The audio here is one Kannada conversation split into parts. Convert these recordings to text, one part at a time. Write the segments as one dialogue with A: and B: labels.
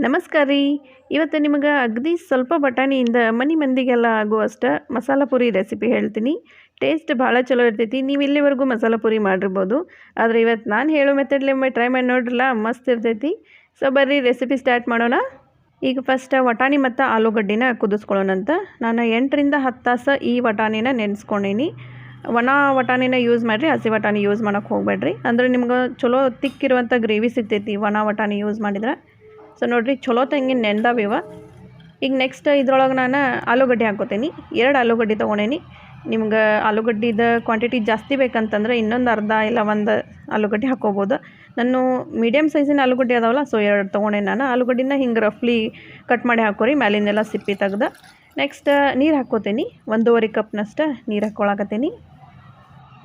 A: ನಮಸ್ಕಾರ ರೀ. ಇವತ್ತು ನಿಮಗೆ ಅಗದಿ ಸ್ವಲ್ಪ ಬಟಾಣಿಯಿಂದ ಮನೆ ಮಂದಿಗೆಲ್ಲ ಆಗುವಷ್ಟು ಮಸಾಲ ಪುರಿ ರೆಸಿಪಿ ಹೇಳ್ತೀನಿ. ಟೇಸ್ಟ್ ಭಾಳ ಚಲೋ ಇರ್ತೈತಿ. ನೀವು ಇಲ್ಲಿವರೆಗೂ ಮಸಾಲ ಪುರಿ ಮಾಡಿರ್ಬೋದು, ಆದರೆ ಇವತ್ತು ನಾನು ಹೇಳೋ ಮೆಥಡ್ಲಿ ಒಮ್ಮೆ ಟ್ರೈ ಮಾಡಿ ನೋಡ್ರಲ್ಲ, ಮಸ್ತ್ ಇರ್ತೈತಿ. ಸೊ ಬರ್ರಿ ರೆಸಿಪಿ ಸ್ಟಾರ್ಟ್ ಮಾಡೋಣ. ಈಗ ಫಸ್ಟ್ ವಟಾಣಿ ಮತ್ತು ಆಲೂಗಡ್ಡಿನ ಕುದಿಸ್ಕೊಳ್ಳೋಣಂತ. ನಾನು 8ರಿಂದ 10 ತಾಸು ಈ ವಟಾಣಿನ ನೆನೆಸ್ಕೊಂಡೀನಿ. ಒಣ ವಟಾಣಿನ ಯೂಸ್ ಮಾಡಿರಿ, ಹಸಿ ವಟಾಣಿ ಯೂಸ್ ಮಾಡೋಕ್ಕೆ ಹೋಗಬೇಡ್ರಿ. ಅಂದರೆ ನಿಮ್ಗೆ ಚಲೋ ತಿಕ್ಕಿರುವಂಥ ಗ್ರೇವಿ ಸಿಗ್ತೈತಿ ಒಣ ವಟಾಣಿ ಯೂಸ್ ಮಾಡಿದ್ರೆ. ಸೊ ನೋಡಿರಿ, ಚಲೋ ತಂಗಿ ನೆಂದಾವಿವ. ಈಗ ನೆಕ್ಸ್ಟ್ ಇದ್ರೊಳಗೆ ನಾನು ಆಲೂಗಡ್ಡೆ ಹಾಕ್ಕೋತೀನಿ. 2 ಆಲೂಗಡ್ಡೆ ತೊಗೊಂಡೇನಿ. ನಿಮ್ಗೆ ಆಲೂಗಡ್ಡಿದ ಕ್ವಾಂಟಿಟಿ ಜಾಸ್ತಿ ಬೇಕಂತಂದ್ರೆ ಇನ್ನೊಂದು ಅರ್ಧ ಇಲ್ಲ 1 ಆಲೂಗಡ್ಡೆ ಹಾಕ್ಕೋಬೋದು. ನಾನು ಮೀಡಿಯಮ್ ಸೈಜಿನ ಆಲೂಗಡ್ಡೆ ಅದಾವಲ್ಲ, ಸೊ 2 ತೊಗೊಂಡೆ ನಾನು. ಆಲೂಗಡ್ಡಿನ ಹಿಂಗೆ ರಫ್ಲಿ ಕಟ್ ಮಾಡಿ ಹಾಕೋರಿ, ಮ್ಯಾಲಿನೆಲ್ಲ ಸಿಪ್ಪಿ ತೆಗ್ದು. ನೆಕ್ಸ್ಟ್ ನೀರು ಹಾಕ್ಕೋತೀನಿ. 1.5 ಕಪ್ನಷ್ಟು ನೀರು ಹಾಕ್ಕೊಳಕತ್ತೀನಿ.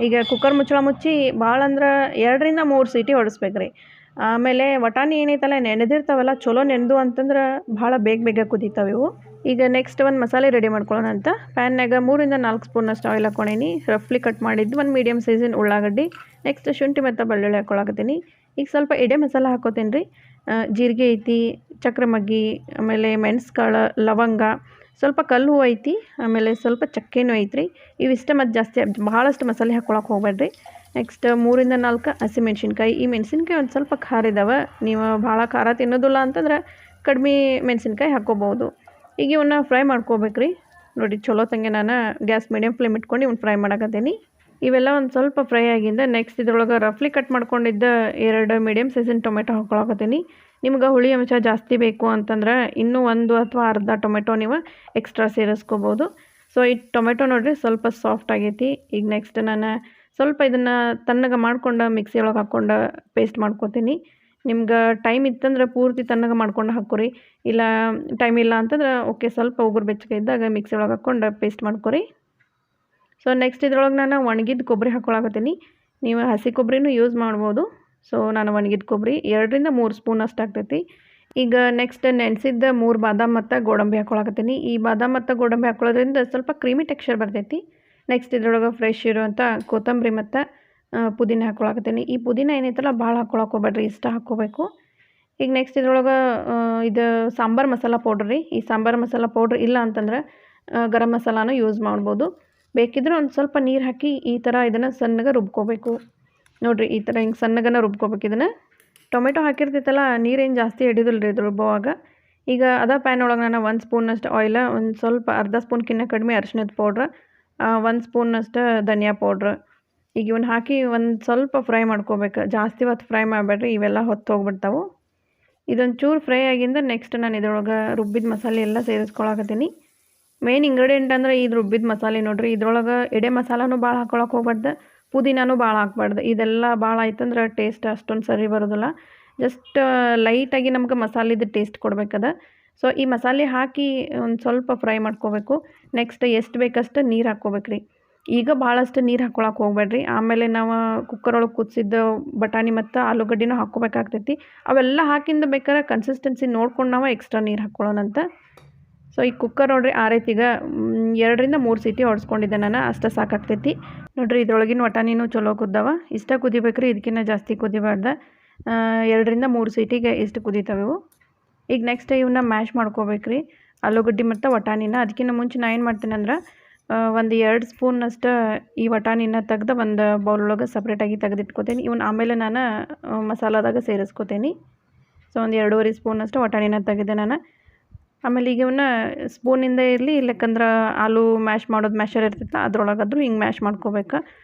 A: ಈಗ ಕುಕ್ಕರ್ ಮುಚ್ಚಳ ಮುಚ್ಚಿ ಭಾಳ ಅಂದ್ರೆ 2ರಿಂದ 3 ಸೀಟಿ ಹೊಡಿಸ್ಬೇಕ್ರಿ. ಆಮೇಲೆ ವಟಾಣಿ ಏನೈತಲ್ಲ ನೆನೆದಿರ್ತಾವಲ್ಲ, ಚಲೋ ನೆನೆದು ಅಂತಂದ್ರೆ ಭಾಳ ಬೇಗ ಕುದೀತಾವೆ ಇವು. ಈಗ ನೆಕ್ಸ್ಟ್ ಒಂದು ಮಸಾಲೆ ರೆಡಿ ಮಾಡ್ಕೊಳ್ಳೋಣ ಅಂತ. ಪ್ಯಾನ್ನಾಗ 3ರಿಂದ 4 ಸ್ಪೂನಷ್ಟು ಆಯಿಲ್ ಹಾಕ್ಕೊಂಡೀನಿ. ರಫ್ಲಿ ಕಟ್ ಮಾಡಿದ್ದು 1 ಮೀಡಿಯಮ್ ಸೈಜಿನ ಉಳ್ಳಾಗಡ್ಡಿ. ನೆಕ್ಸ್ಟ್ ಶುಂಠಿ ಮತ್ತು ಬೆಳ್ಳುಳ್ಳಿ ಹಾಕ್ಕೊಳಕತ್ತೀನಿ. ಈಗ ಸ್ವಲ್ಪ ಎಡೆ ಮಸಾಲ ಹಾಕ್ಕೋತೀನಿ ರೀ. ಜೀರಿಗೆ ಐತಿ, ಚಕ್ರ ಮಗ್ಗಿ, ಆಮೇಲೆ ಮೆಣಸ್ಕಾಳು, ಲವಂಗ, ಸ್ವಲ್ಪ ಕಲ್ಲು ಹೂವು ಐತಿ, ಆಮೇಲೆ ಸ್ವಲ್ಪ ಚಕ್ಕೆನೂ ಐತ್ರಿ. ಇವಿಷ್ಟ ಮತ್ತು ಜಾಸ್ತಿ ಭಾಳಷ್ಟು ಮಸಾಲೆ ಹಾಕ್ಕೊಳಕ್ಕೆ ಹೋಗ್ಬೇಡ್ರಿ. ನೆಕ್ಸ್ಟ್ 3ರಿಂದ 4 ಹಸಿಮೆಣ್ಸಿನ್ಕಾಯಿ. ಈ ಮೆಣಸಿನ್ಕಾಯಿ ಒಂದು ಸ್ವಲ್ಪ ಖಾರ ಇದ್ದಾವೆ. ನೀವು ಭಾಳ ಖಾರ ತಿನ್ನೋದಿಲ್ಲ ಅಂತಂದ್ರೆ ಕಡಿಮೆ ಮೆಣಸಿನ್ಕಾಯಿ ಹಾಕ್ಕೋಬೋದು. ಈಗ ಇವನ್ನ ಫ್ರೈ ಮಾಡ್ಕೋಬೇಕ್ರಿ. ನೋಡಿ, ಚಲೋ ತಂಗೆ ನಾನು ಗ್ಯಾಸ್ ಮೀಡಿಯಮ್ ಫ್ಲೇಮ್ ಇಟ್ಕೊಂಡು ಇವ್ನು ಫ್ರೈ ಮಾಡಕತ್ತೀನಿ. ಇವೆಲ್ಲ ಒಂದು ಸ್ವಲ್ಪ ಫ್ರೈ ಆಗಿಂದ ನೆಕ್ಸ್ಟ್ ಇದ್ರೊಳಗೆ ರಫ್ಲಿ ಕಟ್ ಮಾಡ್ಕೊಂಡಿದ್ದ 2 ಮೀಡಿಯಮ್ ಸೈಜಿನ ಟೊಮೆಟೊ ಹಾಕ್ಕೊಳಕತ್ತೀನಿ. ನಿಮ್ಗೆ ಹುಳಿ ಅಂಶ ಜಾಸ್ತಿ ಬೇಕು ಅಂತಂದ್ರೆ ಇನ್ನೂ 1 ಅಥವಾ ಅರ್ಧ ಟೊಮೆಟೊ ನೀವು ಎಕ್ಸ್ಟ್ರಾ ಸೇರಿಸ್ಕೋಬೋದು. ಸೊ ಈ ಟೊಮೆಟೊ ನೋಡಿರಿ ಸ್ವಲ್ಪ ಸಾಫ್ಟ್ ಆಗೈತಿ. ಈಗ ನೆಕ್ಸ್ಟ್ ನಾನು ಸ್ವಲ್ಪ ಇದನ್ನು ತಣ್ಣಗೆ ಮಾಡ್ಕೊಂಡು ಮಿಕ್ಸಿ ಒಳಗೆ ಹಾಕ್ಕೊಂಡು ಪೇಸ್ಟ್ ಮಾಡ್ಕೊತೀನಿ. ನಿಮ್ಗೆ ಟೈಮ್ ಇತ್ತಂದ್ರೆ ಪೂರ್ತಿ ತಣ್ಣಗೆ ಮಾಡ್ಕೊಂಡು ಹಾಕೋರಿ. ಇಲ್ಲ ಟೈಮ್ ಇಲ್ಲ ಅಂತಂದ್ರೆ ಓಕೆ, ಸ್ವಲ್ಪ ಉಗುರು ಬೆಚ್ಚಗೆ ಇದ್ದಾಗ ಮಿಕ್ಸಿ ಒಳಗೆ ಹಾಕ್ಕೊಂಡು ಪೇಸ್ಟ್ ಮಾಡ್ಕೊರಿ. ಸೊ ನೆಕ್ಸ್ಟ್ ಇದ್ರೊಳಗೆ ನಾನು ಒಣಗಿದ ಕೊಬ್ಬರಿ ಹಾಕ್ಕೊಳಕತ್ತೀನಿ. ನೀವು ಹಸಿ ಕೊಬ್ಬರಿನೂ ಯೂಸ್ ಮಾಡ್ಬೋದು. ಸೊ ನಾನು ಒಣಗಿದ ಕೊಬ್ಬರಿ 2ರಿಂದ 3 ಸ್ಪೂನ್ ಅಷ್ಟು ಆಗ್ತೈತಿ. ಈಗ ನೆಕ್ಸ್ಟ್ ನೆನೆಸಿದ್ದ 3 ಬಾದಾಮ್ ಮತ್ತು ಗೋಡಂಬಿ ಹಾಕ್ಕೊಳಕತ್ತೀನಿ. ಈ ಬಾದಾಮ್ ಮತ್ತು ಗೋಡಂಬಿ ಹಾಕ್ಕೊಳ್ಳೋದ್ರಿಂದ ಸ್ವಲ್ಪ ಕ್ರೀಮಿ ಟೆಕ್ಸ್ಚರ್ ಬರ್ತೈತಿ. ನೆಕ್ಸ್ಟ್ ಇದ್ರೊಳಗೆ ಫ್ರೆಶ್ ಇರುವಂಥ ಕೊತ್ತಂಬರಿ ಮತ್ತು ಪುದೀನ ಹಾಕ್ಕೊಳಕತ್ತೀನಿ. ಈ ಪುದೀನ ಏನೈತಲ್ಲ ಭಾಳ ಹಾಕ್ಕೊಳಕ್ಕೆ ಹೋಗ್ಬೇಡ್ರಿ, ಇಷ್ಟ ಹಾಕ್ಕೋಬೇಕು. ಈಗ ನೆಕ್ಸ್ಟ್ ಇದ್ರೊಳಗೆ ಇದು ಸಾಂಬಾರು ಮಸಾಲ ಪೌಡ್ರ್ ರೀ. ಈ ಸಾಂಬಾರು ಮಸಾಲ ಪೌಡ್ರ್ ಇಲ್ಲ ಅಂತಂದ್ರೆ ಗರಂ ಮಸಾಲಾನು ಯೂಸ್ ಮಾಡ್ಬೋದು. ಬೇಕಿದ್ರೆ ಒಂದು ಸ್ವಲ್ಪ ನೀರು ಹಾಕಿ ಈ ಥರ ಇದನ್ನು ಸಣ್ಣಗೆ ರುಬ್ಕೋಬೇಕು. ನೋಡಿರಿ, ಈ ಥರ ಹಿಂಗೆ ಸಣ್ಣಗನ ರುಬ್ಕೋಬೇಕು ಇದನ್ನು. ಟೊಮೆಟೊ ಹಾಕಿರ್ತೈತಲ್ಲ, ನೀರೇನು ಜಾಸ್ತಿ ಹಿಡಿದಿಲ್ಲ ರೀ ಇದು ರುಬ್ಬುವಾಗ. ಈಗ ಅದೇ ಪ್ಯಾನ್ ಒಳಗೆ ನಾನು 1 ಸ್ಪೂನಷ್ಟು ಆಯಿಲ, ಒಂದು ಸ್ವಲ್ಪ ಅರ್ಧ ಸ್ಪೂನ್ಕಿನ್ನ ಕಡಿಮೆ ಅರಿಶಿಣದ ಪೌಡ್ರ್, 1 ಸ್ಪೂನಷ್ಟು ಧನಿಯಾ ಪೌಡ್ರ್. ಈಗ ಇವನ್ನ ಹಾಕಿ ಒಂದು ಸ್ವಲ್ಪ ಫ್ರೈ ಮಾಡ್ಕೋಬೇಕು. ಜಾಸ್ತಿ ಹೊತ್ತು ಫ್ರೈ ಮಾಡಬೇಡ್ರಿ, ಇವೆಲ್ಲ ಹೊತ್ತು ಹೋಗ್ಬಿಡ್ತಾವೆ. ಇದೊಂದು ಚೂರು ಫ್ರೈ ಆಗಿಂದ ನೆಕ್ಸ್ಟ್ ನಾನು ಇದ್ರೊಳಗೆ ರುಬ್ಬಿದ ಮಸಾಲೆ ಎಲ್ಲ ಸೇರಿಸ್ಕೊಳಕತ್ತೀನಿ. ಮೇನ್ ಇಂಗ್ರೀಡಿಯೆಂಟ್ ಅಂದರೆ ಇದು ರುಬ್ಬಿದ ಮಸಾಲೆ ನೋಡಿರಿ. ಇದ್ರೊಳಗೆ ಎಡೆ ಮಸಾಲನೂ ಭಾಳ ಹಾಕ್ಕೊಳಕ್ಕೆ ಹೋಗ್ಬಾರ್ದು, ಪುದೀನೂ ಭಾಳ ಹಾಕ್ಬಾರ್ದು. ಇದೆಲ್ಲ ಭಾಳ ಆಯ್ತಂದ್ರೆ ಟೇಸ್ಟ್ ಅಷ್ಟೊಂದು ಸರಿ ಬರೋದಿಲ್ಲ. ಜಸ್ಟ್ ಲೈಟಾಗಿ ನಮ್ಗೆ ಮಸಾಲೆದು ಟೇಸ್ಟ್ ಕೊಡ್ಬೇಕದ. ಸೊ ಈ ಮಸಾಲೆ ಹಾಕಿ ಒಂದು ಸ್ವಲ್ಪ ಫ್ರೈ ಮಾಡ್ಕೋಬೇಕು. ನೆಕ್ಸ್ಟ್ ಎಷ್ಟು ಬೇಕಷ್ಟು ನೀರು ಹಾಕ್ಕೋಬೇಕ್ರಿ. ಈಗ ಭಾಳಷ್ಟು ನೀರು ಹಾಕ್ಕೊಳಕ್ಕೆ ಹೋಗ್ಬೇಡ್ರಿ. ಆಮೇಲೆ ನಾವು ಕುಕ್ಕರ್ ಒಳಗೆ ಕುದಿಸಿದ್ದ ಬಟಾಣಿ ಮತ್ತು ಆಲೂಗಡ್ಡಿನೂ ಹಾಕ್ಕೋಬೇಕಾಗ್ತೈತಿ. ಅವೆಲ್ಲ ಹಾಕಿಂದ ಬೇಕಾದ್ರೆ ಕನ್ಸಿಸ್ಟೆನ್ಸಿ ನೋಡ್ಕೊಂಡು ನಾವು ಎಕ್ಸ್ಟ್ರಾ ನೀರು ಹಾಕ್ಕೊಳ್ಳೋಣಂತ. ಸೊ ಈ ಕುಕ್ಕರ್ ನೋಡಿರಿ ಆರೈತಿಗ 2ರಿಂದ 3 ಸೀಟಿ ಹೊಡ್ಸ್ಕೊಂಡಿದ್ದೆ ನಾನು, ಅಷ್ಟು ಸಾಕಾಗ್ತೈತಿ. ನೋಡಿರಿ, ಇದ್ರೊಳಗಿನ ವಟಾಣಿನೂ ಚಲೋ ಕುದ್ದಾವ. ಇಷ್ಟ ಕುದಿಬೇಕ್ರಿ, ಇದಕ್ಕಿಂತ ಜಾಸ್ತಿ ಕುದಿಬಾರ್ದು. 2ರಿಂದ 3 ಸೀಟಿಗೆ ಇಷ್ಟು ಕುದೀತಾವೆ ಇವು. ಈಗ ನೆಕ್ಸ್ಟ್ ಇವನ್ನ ಮ್ಯಾಶ್ ಮಾಡ್ಕೋಬೇಕ್ರಿ, ಆಲೂಗಡ್ಡೆ ಮತ್ತು ವಟಾಣಿನ. ಅದಕ್ಕಿಂತ ಮುಂಚೆ ನಾನು ಏನು ಮಾಡ್ತೀನಿ ಅಂದ್ರೆ ಒಂದು 2 ಸ್ಪೂನಷ್ಟು ಈ ವಟಾಣಿನ ತೆಗ್ದು ಒಂದು ಬೌಲೊಳಗೆ ಸಪ್ರೇಟಾಗಿ ತೆಗೆದಿಟ್ಕೋತೀನಿ. ಇವನ್ನ ಆಮೇಲೆ ನಾನು ಮಸಾಲದಾಗ ಸೇರಿಸ್ಕೋತೀನಿ. ಸೊ ಒಂದು 2.5 ಸ್ಪೂನಷ್ಟು ವಟಾಣಿನ ತೆಗೆದೆ ನಾನು. ಆಮೇಲೆ ಈಗ ಇವನ್ನ ಸ್ಪೂನಿಂದ ಇರಲಿ, ಇಲ್ಲಕ್ಕಂದ್ರೆ ಆಲೂ ಮ್ಯಾಶ್ ಮಾಡೋದು ಮ್ಯಾಶರ್ ಇರ್ತೈತಲ್ಲ ಅದ್ರೊಳಗಾದ್ರೂ ಹಿಂಗೆ ಮ್ಯಾಶ್ ಮಾಡ್ಕೋಬೇಕು.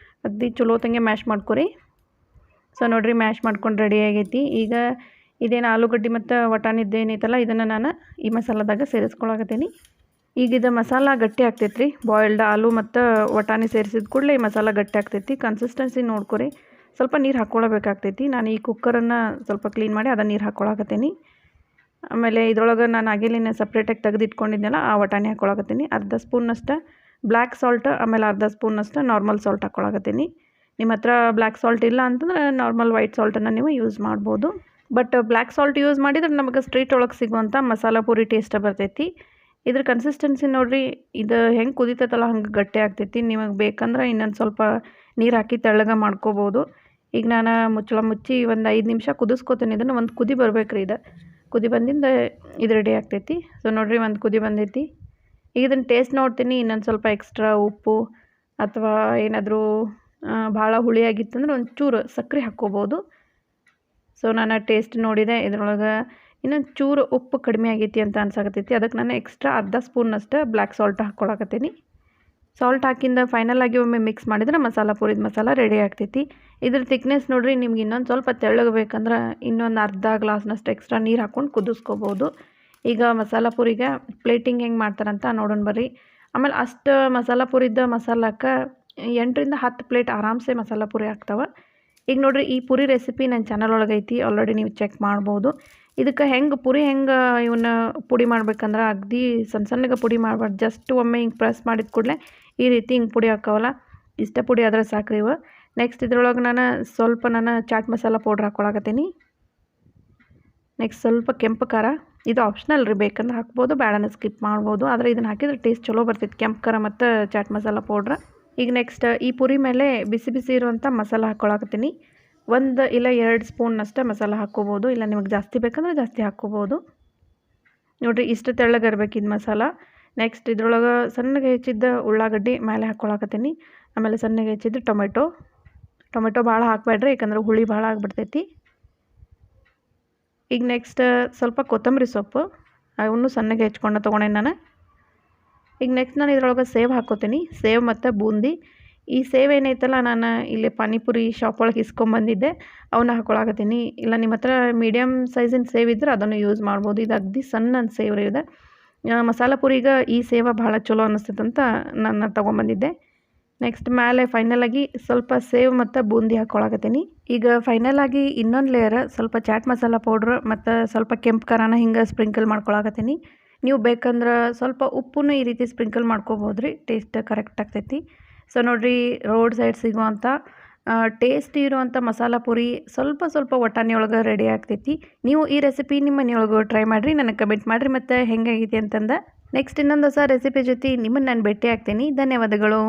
A: ಅಗದಿ ಚಲೋ ತಂಗೆ ಮ್ಯಾಶ್ ಮಾಡ್ಕೊರಿ. ಸೊ ನೋಡಿರಿ, ಮ್ಯಾಶ್ ಮಾಡ್ಕೊಂಡು ರೆಡಿ ಆಗೈತಿ. ಈಗ ಇದೇನು ಆಲೂಗಡ್ಡೆ ಮತ್ತು ವಟಾಣಿದ್ದು ಏನೈತಲ್ಲ ಇದನ್ನು ನಾನು ಈ ಮಸಾಲದಾಗ ಸೇರಿಸ್ಕೊಳಕತ್ತೀನಿ. ಈಗ ಇದು ಮಸಾಲ ಗಟ್ಟಿ ಆಗ್ತೈತೆ ರೀ. ಬಾಯ್ಲ್ಡ್ ಆಲೂ ಮತ್ತು ವಟಾಣಿ ಸೇರಿಸಿದ ಕೂಡಲೇ ಈ ಮಸಾಲ ಗಟ್ಟಿ ಆಗ್ತೈತಿ. ಕನ್ಸಿಸ್ಟೆನ್ಸಿ ನೋಡ್ಕೊರಿ, ಸ್ವಲ್ಪ ನೀರು ಹಾಕ್ಕೊಳ್ಬೇಕಾಗ್ತೈತಿ. ನಾನು ಈ ಕುಕ್ಕರನ್ನು ಸ್ವಲ್ಪ ಕ್ಲೀನ್ ಮಾಡಿ ಅದನ್ನು ನೀರು ಹಾಕ್ಕೊಳಕತ್ತೀನಿ. ಆಮೇಲೆ ಇದ್ರೊಳಗೆ ನಾನು ಆಗಿಲಿನ ಸಪ್ರೇಟಾಗಿ ತೆಗೆದಿಟ್ಕೊಂಡಿದ್ದೆನಲ್ಲ ಆ ವಟಾಣಿ ಹಾಕ್ಕೊಳಕತ್ತೀನಿ. ಅರ್ಧ ಸ್ಪೂನಷ್ಟು ಬ್ಲ್ಯಾಕ್ ಸಾಲ್ಟ್, ಆಮೇಲೆ ಅರ್ಧ ಸ್ಪೂನಷ್ಟು ನಾರ್ಮಲ್ ಸಾಲ್ಟ್ ಹಾಕ್ಕೊಳಕತ್ತೀನಿ. ನಿಮ್ಮ ಹತ್ರ ಬ್ಲ್ಯಾಕ್ ಸಾಲ್ಟ್ ಇಲ್ಲ ಅಂತಂದ್ರೆ ನಾರ್ಮಲ್ ವೈಟ್ ಸಾಲ್ಟನ್ನು ನೀವು ಯೂಸ್ ಮಾಡ್ಬೋದು. ಬಟ್ ಬ್ಲ್ಯಾಕ್ ಸಾಲ್ಟ್ ಯೂಸ್ ಮಾಡಿದ್ರೆ ನಮಗೆ ಸ್ಟ್ರೀಟ್ ಒಳಗೆ ಸಿಗುವಂಥ ಮಸಾಲ ಪೂರಿ ಟೇಸ್ಟ್ ಬರ್ತೈತಿ. ಇದ್ರ ಕನ್ಸಿಸ್ಟೆನ್ಸಿ ನೋಡಿರಿ, ಇದು ಹೆಂಗೆ ಕುದೀತೈತಲ್ಲ ಹಂಗೆ ಗಟ್ಟಿ ಆಗ್ತೈತಿ. ನಿಮಗೆ ಬೇಕಂದ್ರೆ ಇನ್ನೊಂದು ಸ್ವಲ್ಪ ನೀರು ಹಾಕಿ ತೆಳ್ಳಗೆ ಮಾಡ್ಕೋಬೋದು. ಈಗ ನಾನು ಮುಚ್ಚಳ ಮುಚ್ಚಿ ಒಂದು 5 ನಿಮಿಷ ಕುದಿಸ್ಕೋತೀನಿ. ಇದನ್ನು ಒಂದು ಕುದಿ ಬರ್ಬೇಕು ರೀ ಇದು. ಕುದಿ ಬಂದಿಂದ ಇದು ರೆಡಿ ಆಗ್ತೈತಿ. ಸೊ ನೋಡಿರಿ ಒಂದು ಕುದಿ ಬಂದೈತಿ. ಈಗ ಇದನ್ನು ಟೇಸ್ಟ್ ನೋಡ್ತೀನಿ, ಇನ್ನೊಂದು ಸ್ವಲ್ಪ ಎಕ್ಸ್ಟ್ರಾ ಉಪ್ಪು ಅಥವಾ ಏನಾದರೂ ಭಾಳ ಹುಳಿಯಾಗಿತ್ತಂದ್ರೆ ಒಂಚೂರು ಸಕ್ಕರೆ ಹಾಕ್ಕೋಬೋದು. ಸೊ ನಾನು ಟೇಸ್ಟ್ ನೋಡಿದೆ, ಇದರೊಳಗೆ ಇನ್ನೊಂದು ಚೂರು ಉಪ್ಪು ಕಡಿಮೆ ಆಗೈತಿ ಅಂತ ಅನ್ಸಾಕತ್ತೈತಿ. ಅದಕ್ಕೆ ನಾನು ಎಕ್ಸ್ಟ್ರಾ ಅರ್ಧ ಸ್ಪೂನಷ್ಟು ಬ್ಲ್ಯಾಕ್ ಸಾಲ್ಟ್ ಹಾಕ್ಕೊಳಕತ್ತೀನಿ. ಸಾಲ್ಟ್ ಹಾಕಿಂದ ಫೈನಲ್ ಆಗಿ ಒಮ್ಮೆ ಮಿಕ್ಸ್ ಮಾಡಿದ್ರೆ ಮಸಾಲ ಪೂರಿದ ಮಸಾಲ ರೆಡಿ ಆಗ್ತೈತಿ. ಇದ್ರ ಥಿಕ್ನೆಸ್ ನೋಡಿರಿ, ನಿಮ್ಗೆ ಇನ್ನೊಂದು ಸ್ವಲ್ಪ ತೆಳ್ಳಗೆ ಬೇಕಂದ್ರೆ ಇನ್ನೊಂದು ಅರ್ಧ ಗ್ಲಾಸ್ನಷ್ಟು ಎಕ್ಸ್ಟ್ರಾ ನೀರು ಹಾಕ್ಕೊಂಡು ಕುದಿಸ್ಕೋಬೋದು. ಈಗ ಮಸಾಲ ಪೂರಿಗೆ ಪ್ಲೇಟಿಂಗ್ ಹೆಂಗೆ ಮಾಡ್ತಾರಂತ ನೋಡೋಣ ಬರ್ರಿ. ಆಮೇಲೆ ಅಷ್ಟು ಮಸಾಲ ಪೂರಿದ ಮಸಾಲಕ್ಕೆ 8ರಿಂದ 10 ಪ್ಲೇಟ್ ಆರಾಮ್ಸೆ ಮಸಾಲ ಪೂರಿ ಆಗ್ತಾವೆ. ಈಗ ನೋಡಿರಿ, ಈ ಪೂರಿ ರೆಸಿಪಿ ನನ್ನ ಚಾನಲ್ ಒಳಗೆ ಐತಿ, ಆಲ್ರೆಡಿ ನೀವು ಚೆಕ್ ಮಾಡ್ಬೋದು. ಇದಕ್ಕೆ ಪೂರಿ ಹೆಂಗೆ ಇವನ್ನ ಪುಡಿ ಮಾಡ್ಬೇಕಂದ್ರೆ ಅಗದಿ ಸಣ್ಣ ಸಣ್ಣಗೆ ಪುಡಿ ಮಾಡ್ಬಾರ್ದು. ಜಸ್ಟ್ ಒಮ್ಮೆ ಹಿಂಗೆ ಪ್ರೆಸ್ ಮಾಡಿದ ಕೂಡಲೇ ಈ ರೀತಿ ಹಿಂಗೆ ಪುಡಿ ಹಾಕವಲ್ಲ, ಇಷ್ಟ ಪುಡಿ ಆದರೆ ಸಾಕ್ರಿ ಇವು. ನೆಕ್ಸ್ಟ್ ಇದ್ರೊಳಗೆ ನಾನು ಚಾಟ್ ಮಸಾಲ ಪೌಡ್ರ್ ಹಾಕ್ಕೊಳಕತ್ತೀನಿ. ನೆಕ್ಸ್ಟ್ ಸ್ವಲ್ಪ ಕೆಂಪು ಖಾರ, ಇದು ಆಪ್ಷನಲ್ ರೀ, ಬೇಕಂದ್ರೆ ಹಾಕ್ಬೋದು, ಬೇಡನ ಸ್ಕಿಪ್ ಮಾಡ್ಬೋದು. ಆದರೆ ಇದನ್ನು ಹಾಕಿದ್ರೆ ಟೇಸ್ಟ್ ಚಲೋ ಬರ್ತೈತೆ, ಕೆಂಪು ಖಾರ ಮತ್ತು ಚಾಟ್ ಮಸಾಲ ಪೌಡ್ರ್. ಈಗ ನೆಕ್ಸ್ಟ್ ಈ ಪುರಿ ಮೇಲೆ ಬಿಸಿ ಬಿಸಿ ಇರುವಂಥ ಮಸಾಲ ಹಾಕ್ಕೊಳಕತ್ತೀನಿ. 1 ಇಲ್ಲ 2 ಸ್ಪೂನ್ನಷ್ಟು ಮಸಾಲ ಹಾಕ್ಕೋಬೋದು, ಇಲ್ಲ ನಿಮಗೆ ಜಾಸ್ತಿ ಬೇಕಂದ್ರೆ ಜಾಸ್ತಿ ಹಾಕ್ಕೋಬೋದು. ನೋಡಿರಿ, ಇಷ್ಟು ತೆಳ್ಳಗೆ ಇರ್ಬೇಕು ಇದು ಮಸಾಲ. ನೆಕ್ಸ್ಟ್ ಇದ್ರೊಳಗೆ ಸಣ್ಣಗೆ ಹೆಚ್ಚಿದ್ದ ಉಳ್ಳಾಗಡ್ಡಿ ಮೇಲೆ ಹಾಕ್ಕೊಳಕತ್ತೀನಿ. ಆಮೇಲೆ ಸಣ್ಣಗೆ ಹೆಚ್ಚಿದ್ದ ಟೊಮೆಟೊ ಭಾಳ ಹಾಕಬೇಡ್ರಿ, ಯಾಕಂದ್ರೆ ಹುಳಿ ಭಾಳ ಆಗಿಬಿಡ್ತೈತಿ. ಈಗ ನೆಕ್ಸ್ಟ್ ಸ್ವಲ್ಪ ಕೊತ್ತಂಬರಿ ಸೊಪ್ಪು, ಅವನು ಸಣ್ಣಗೆ ಹೆಚ್ಕೊಂಡು ತೊಗೊಂಡೇನಿ ನಾನು. ಈಗ ನೆಕ್ಸ್ಟ್ ನಾನು ಇದ್ರೊಳಗೆ ಸೇವ್ ಹಾಕ್ಕೋತೀನಿ, ಸೇವ್ ಮತ್ತು ಬೂಂದಿ. ಈ ಸೇವ್ ಏನೈತಲ್ಲ, ನಾನು ಇಲ್ಲಿ ಪಾನಿಪುರಿ ಶಾಪ್ ಒಳಗೆ ಇಸ್ಕೊಂಬಂದಿದ್ದೆ, ಅವನ್ನ ಹಾಕ್ಕೊಳಕತ್ತೀನಿ. ಇಲ್ಲ ನಿಮ್ಮ ಹತ್ರ ಮೀಡಿಯಮ್ ಸೈಜಿನ ಸೇವ್ ಇದ್ರೆ ಅದನ್ನು ಯೂಸ್ ಮಾಡ್ಬೋದು. ಇದು ಅಗದಿ ಸಣ್ಣ ಸೇವ್ ಇದೆ. ಮಸಾಲ ಪುರಿಗೆ ಈ ಸೇವ ಭಾಳ ಚಲೋ ಅನ್ನಿಸ್ತೈತಂತ ನಾನು ತೊಗೊಂಬಂದಿದ್ದೆ. ನೆಕ್ಸ್ಟ್ ಮೇಲೆ ಫೈನಲಾಗಿ ಸ್ವಲ್ಪ ಸೇವ್ ಮತ್ತು ಬೂಂದಿ ಹಾಕ್ಕೊಳಕತ್ತೀನಿ. ಈಗ ಫೈನಲಾಗಿ ಇನ್ನೊಂದು ಲೇಯರ್ ಸ್ವಲ್ಪ ಚಾಟ್ ಮಸಾಲ ಪೌಡ್ರ್ ಮತ್ತು ಸ್ವಲ್ಪ ಕೆಂಪು ಖಾರನ ಹಿಂಗೆ ಸ್ಪ್ರಿಂಕಲ್ ಮಾಡ್ಕೊಳಕತ್ತೀನಿ. ನೀವು ಬೇಕಂದ್ರೆ ಸ್ವಲ್ಪ ಉಪ್ಪನ್ನು ಈ ರೀತಿ ಸ್ಪ್ರಿಂಕಲ್ ಮಾಡ್ಕೋಬೋದು ರೀ, ಟೇಸ್ಟ್ ಕರೆಕ್ಟ್ ಆಗ್ತೈತಿ. ಸೊ ನೋಡಿರಿ, ರೋಡ್ ಸೈಡ್ ಸಿಗುವಂಥ ಟೇಸ್ಟಿ ಇರುವಂಥ ಮಸಾಲ ಪುರಿ ಸ್ವಲ್ಪ ಒಟ್ಟಾಣಿಯೊಳಗೆ ರೆಡಿ ಆಗ್ತೈತಿ. ನೀವು ಈ ರೆಸಿಪಿ ನಿಮ್ಮ ಮನೆಯೊಳಗೆ ಟ್ರೈ ಮಾಡಿರಿ, ನನಗೆ ಕಮೆಂಟ್ ಮಾಡಿರಿ ಮತ್ತು ಹೆಂಗಾಗೈತಿ ಅಂತಂದು. ನೆಕ್ಸ್ಟ್ ಇನ್ನೊಂದು ಹೊಸ ರೆಸಿಪಿ ಜೊತೆ ನಿಮ್ಮನ್ನು ನಾನು ಭೇಟಿ ಆಗ್ತೀನಿ. ಧನ್ಯವಾದಗಳು.